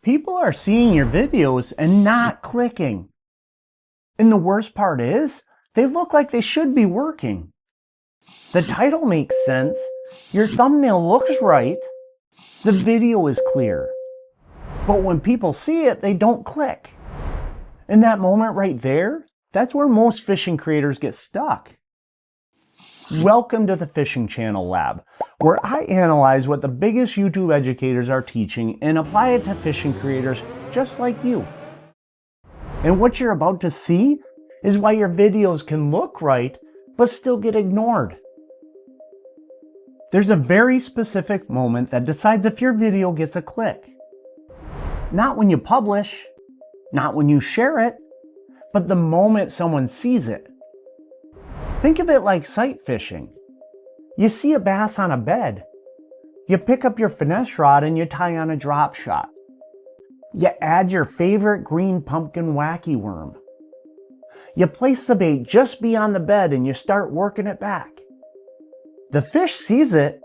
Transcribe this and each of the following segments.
People are seeing your videos and not clicking. And the worst part is, they look like they should be working. The title makes sense, your thumbnail looks right, the video is clear. But when people see it, they don't click. In that moment right there, that's where most fishing creators get stuck. Welcome to the Fishing Channel Lab, where I analyze what the biggest YouTube educators are teaching and apply it to fishing creators just like you. And what you're about to see is why your videos can look right, but still get ignored. There's a very specific moment that decides if your video gets a click. Not when you publish, not when you share it, but the moment someone sees it. Think of it like sight fishing. You see a bass on a bed. You pick up your finesse rod and you tie on a drop shot. You add your favorite green pumpkin wacky worm. You place the bait just beyond the bed and you start working it back. The fish sees it.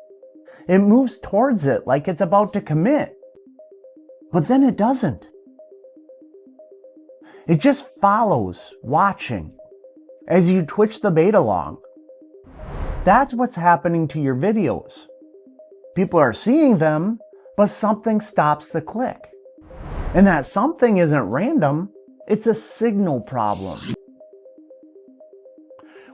It moves towards it like it's about to commit. But then it doesn't. It just follows, watching, as you twitch the bait along. That's what's happening to your videos. People are seeing them, but something stops the click. And that something isn't random, it's a signal problem.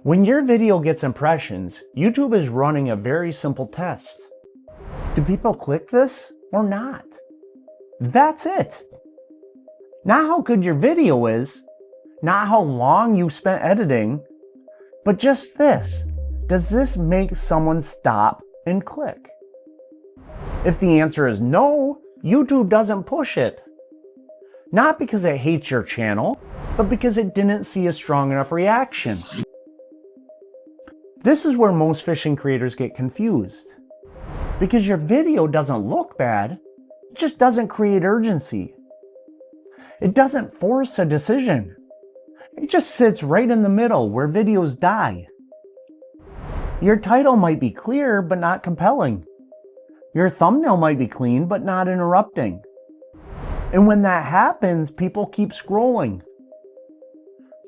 When your video gets impressions, YouTube is running a very simple test. Do people click this or not? That's it. Not how good your video is, not how long you spent editing, but just this. Does this make someone stop and click? If the answer is no, YouTube doesn't push it. Not because it hates your channel, but because it didn't see a strong enough reaction. This is where most fishing creators get confused. Because your video doesn't look bad, it just doesn't create urgency. It doesn't force a decision. It just sits right in the middle where videos die. Your title might be clear but not compelling. Your thumbnail might be clean but not interrupting. And when that happens, people keep scrolling.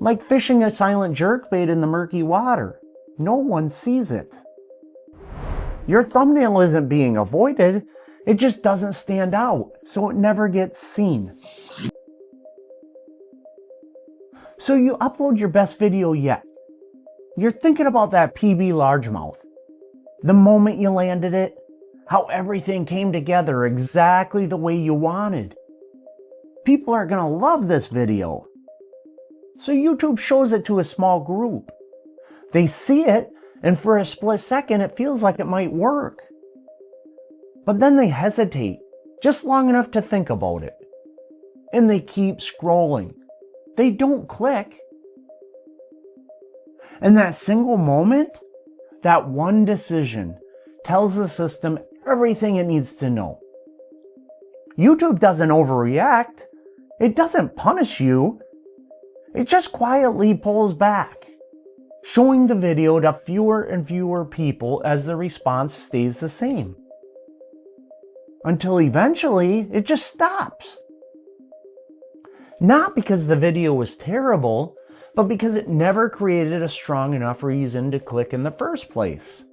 Like fishing a silent jerkbait in the murky water. No one sees it. Your thumbnail isn't being avoided, it just doesn't stand out, so it never gets seen. So you upload your best video yet. You're thinking about that PB largemouth. The moment you landed it, how everything came together exactly the way you wanted. People are gonna love this video. So YouTube shows it to a small group. They see it, and for a split second it feels like it might work. But then they hesitate, just long enough to think about it. And they keep scrolling. They don't click. And that single moment, that one decision, tells the system everything it needs to know. YouTube doesn't overreact. It doesn't punish you. It just quietly pulls back, showing the video to fewer and fewer people as the response stays the same. Until eventually, it just stops. Not because the video was terrible, but because it never created a strong enough reason to click in the first place.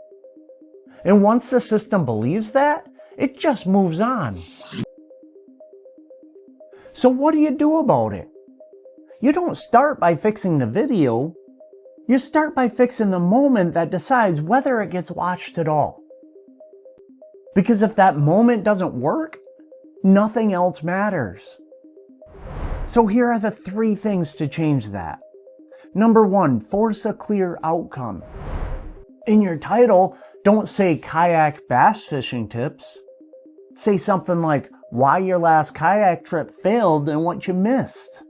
And once the system believes that, it just moves on. So what do you do about it? You don't start by fixing the video. You start by fixing the moment that decides whether it gets watched at all. Because if that moment doesn't work, nothing else matters. So here are the 3 things to change that. Number 1, force a clear outcome. In your title, don't say kayak bass fishing tips. Say something like why your last kayak trip failed and what you missed.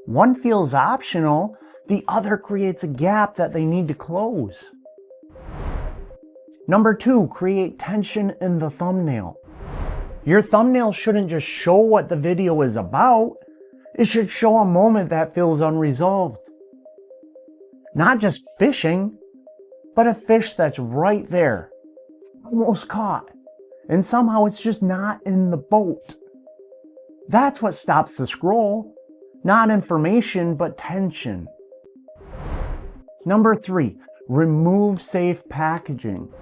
One feels optional, the other creates a gap that they need to close. Number 2, create tension in the thumbnail. Your thumbnail shouldn't just show what the video is about. It should show a moment that feels unresolved. Not just fishing, but a fish that's right there, almost caught, and somehow it's just not in the boat. That's what stops the scroll. Not information, but tension. Number 3, remove safe packaging.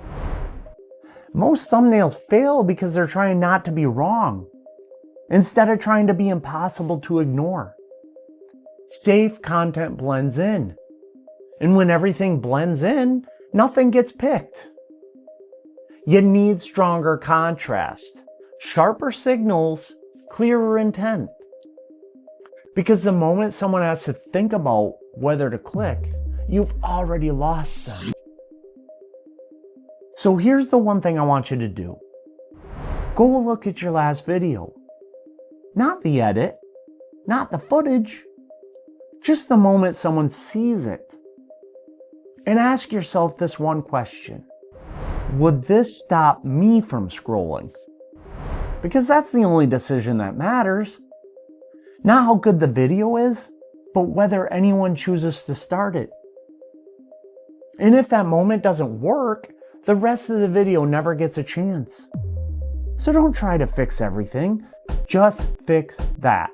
Most thumbnails fail because they're trying not to be wrong, instead of trying to be impossible to ignore. Safe content blends in. And when everything blends in, nothing gets picked. You need stronger contrast, sharper signals, clearer intent. Because the moment someone has to think about whether to click, you've already lost them. So here's the one thing I want you to do. Go look at your last video. Not the edit, not the footage, just the moment someone sees it. And ask yourself this one question. Would this stop me from scrolling? Because that's the only decision that matters. Not how good the video is, but whether anyone chooses to start it. And if that moment doesn't work, the rest of the video never gets a chance. So don't try to fix everything, just fix that.